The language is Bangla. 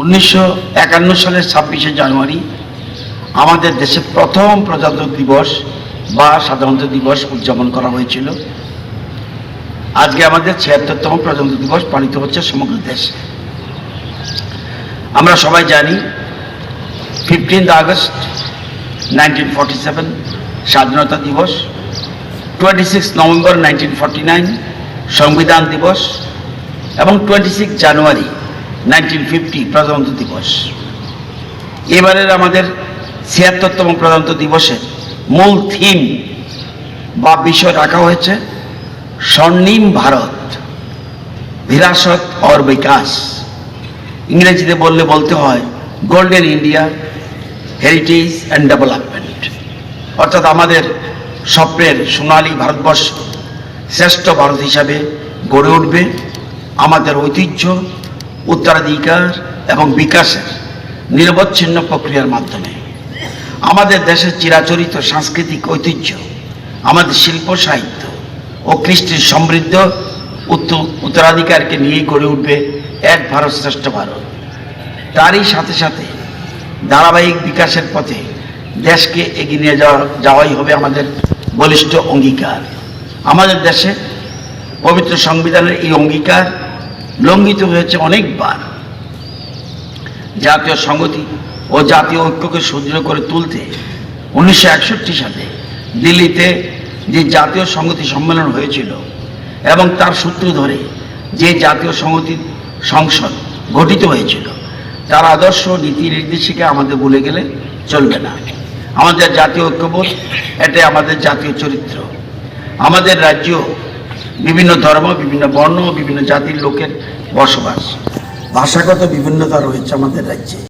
1951 সালের 26শে জানুয়ারি আমাদের দেশে প্রথম প্রজাতন্ত্র দিবস বা সাধারণতন্ত্র দিবস উদযাপন করা হয়েছিল। আজকে আমাদের ৭৬তম প্রজাতন্ত্র দিবস পালিত হচ্ছে সমগ্র দেশে। আমরা সবাই জানি 15 আগস্ট 1947 স্বাধীনতা দিবস, 26 নভেম্বর 1949 সংবিধান দিবস এবং 26 জানুয়ারি 1950 প্রজাতন্ত্র দিবস। এবারের আমাদের ৭৬তম প্রজাতন্ত্র দিবসের মূল থিম বা বিষয় রাখা হয়েছে স্বর্ণিম ভারত, বিরাসত और বিকাশ। ইংরেজিতে বলতে হয় golden India, heritage and development. অর্থাৎ আমাদের স্বপ্নের সোনালী ভারতবর্ষ শ্রেষ্ঠ ভারত হিসাবে গড়ে উঠবে আমাদের ঐতিহ্য, উত্তরাধিকার এবং বিকাশের নিরবচ্ছিন্ন প্রক্রিয়ার মাধ্যমে। আমাদের দেশের চিরাচরিত সাংস্কৃতিক ঐতিহ্য, আমাদের শিল্প সাহিত্য ও কৃষ্টির সমৃদ্ধ উত্তরাধিকারকে নিয়েই গড়ে উঠবে এক ভারত শ্রেষ্ঠ ভারত। তারই সাথে সাথে ধারাবাহিক বিকাশের পথে দেশকে এগিয়ে নিয়ে যাওয়াই হবে আমাদের বলিষ্ঠ অঙ্গীকার। আমাদের দেশে পবিত্র সংবিধানের এই অঙ্গীকার লঙ্ঘিত হয়েছে অনেকবার। জাতীয় সংহতি ও জাতীয় ঐক্যকে সুদৃঢ় করে তুলতে 1961 সালে দিল্লিতে যে জাতীয় সংহতি সম্মেলন হয়েছিল এবং তার সূত্র ধরে যে জাতীয় সংহতি সংসদ গঠিত হয়েছিল, তার আদর্শ নীতি নির্দেশিকা আমাদের ভুলে গেলে চলবে না। আমাদের জাতীয় ঐক্যবোধ, এটাই আমাদের জাতীয় চরিত্র। আমাদের রাজ্য বিভিন্ন ধর্ম, বিভিন্ন বর্ণ ও বিভিন্ন জাতির লোকের বসবাস, ভাষাগত বিভিন্নতা রয়েছে আমাদের রাজ্যে।